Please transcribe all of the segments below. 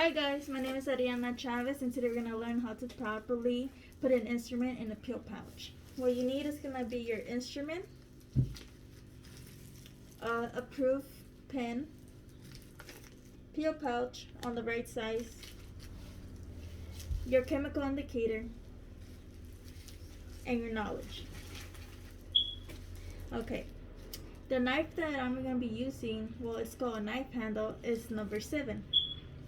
Hi guys, my name is Ariana Chavez and today we're going to learn how to properly put an instrument in a pill pouch. What you need is going to be your instrument, a proof pen, pill pouch on the right size, your chemical indicator, and your knowledge. Okay, the knife that I'm going to be using, well, it's called a knife handle, is number 7.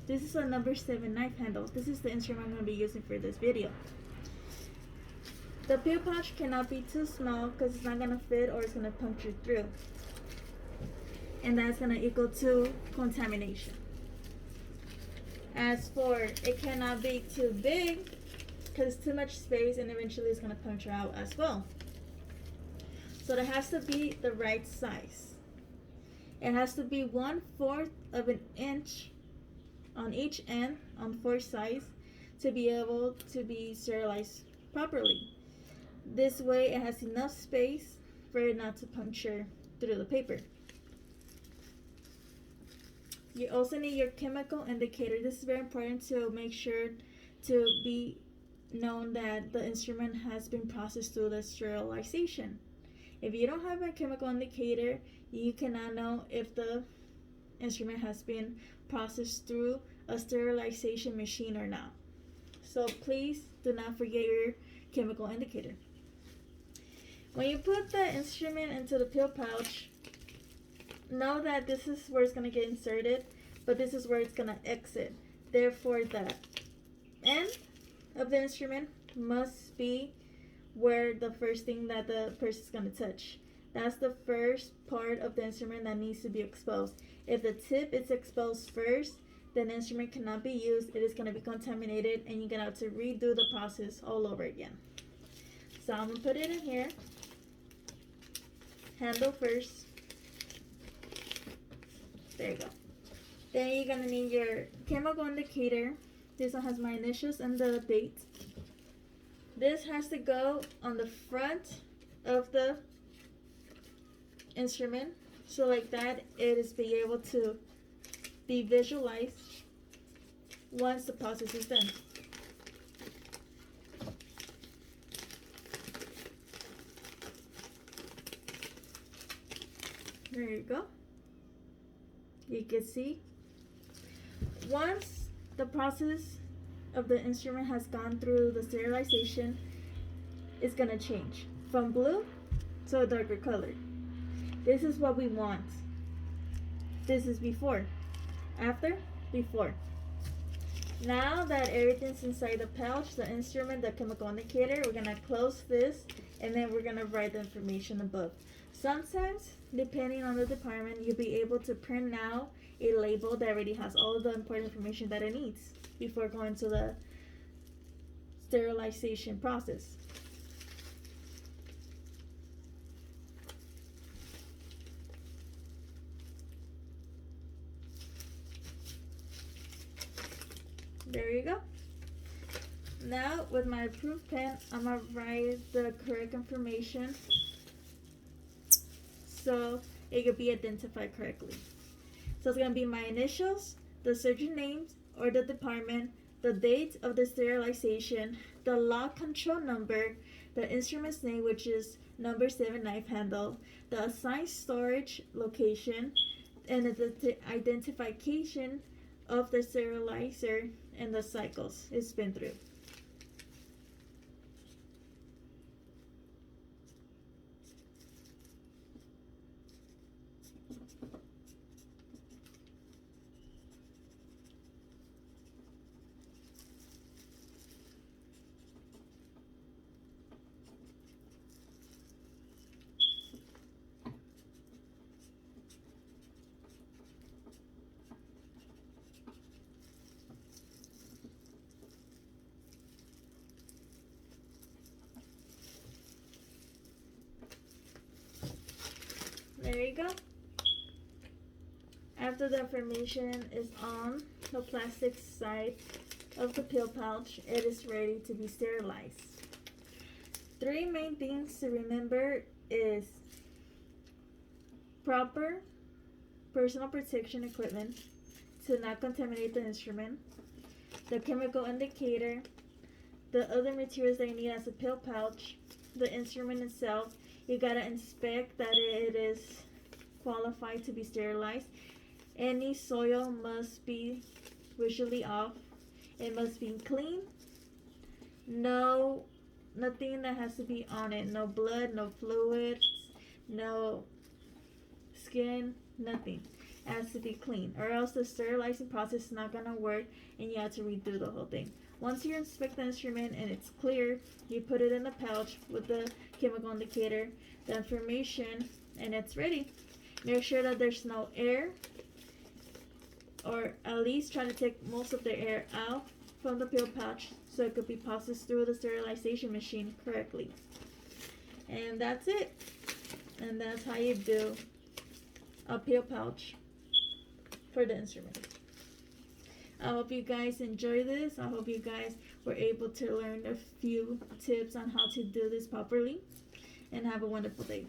This is a number 7 knife handle. This is the instrument I'm going to be using for this video. The pill pouch cannot be too small because it's not going to fit or it's going to puncture through. And that's going to equal to contamination. As for, it cannot be too big because too much space and eventually it's going to puncture out as well. So it has to be the right size. It has to be 1/4 of an inch on each end on 4 sides to be able to be sterilized properly. This way it has enough space for it not to puncture through the paper. You also need your chemical indicator. This is very important to make sure to be known that the instrument has been processed through the sterilization. If you don't have a chemical indicator, you cannot know if the instrument has been processed through a sterilization machine or not. So please do not forget your chemical indicator. When you put the instrument into the pill pouch, know that this is where it's going to get inserted, but this is where it's going to exit. Therefore, the end of the instrument must be where the first thing that the person is going to touch. That's the first part of the instrument that needs to be exposed. If the tip is exposed first, then the instrument cannot be used. It is going to be contaminated and you're going to have to redo the process all over again. So I'm going to put it in here. Handle first. There you go. Then you're going to need your chemical indicator. This one has my initials and the date. This has to go on the front of the instrument, so like that it is be able to be visualized once the process is done. There you go. You can see once the process of the instrument has gone through the sterilization, it's gonna change from blue to a darker color. This is what we want. This is before. After, before. Now that everything's inside the pouch, the instrument, the chemical indicator, we're going to close this and then we're going to write the information above. Sometimes, depending on the department, you'll be able to print out a label that already has all the important information that it needs before going to the sterilization process. There you go. Now with my proof pen, I'm going to write the correct information so it could be identified correctly. So it's going to be my initials, the surgeon name or the department, the date of the sterilization, the lot control number, the instrument's name, which is number 7 knife handle, the assigned storage location, and the identification of the sterilizer and the cycles it's been through. There you go. After the information is on the plastic side of the pill pouch, it is ready to be sterilized. 3 main things to remember is proper personal protection equipment to not contaminate the instrument, the chemical indicator, the other materials that you need as a pill pouch, the instrument itself. You gotta inspect that it is qualified to be sterilized. Any soil must be visually off. It must be clean. Nothing that has to be on it. No blood, no fluids, no skin, nothing. It has to be clean, or else the sterilizing process is not gonna work and you have to redo the whole thing. Once you inspect the instrument and it's clear, you put it in the pouch with the chemical indicator, the information, and it's ready. Make sure that there's no air, or at least try to take most of the air out from the pill pouch so it could be processed through the sterilization machine correctly. And that's it. And that's how you do a pill pouch for the instrument. I hope you guys enjoy this. I hope you guys were able to learn a few tips on how to do this properly. And have a wonderful day.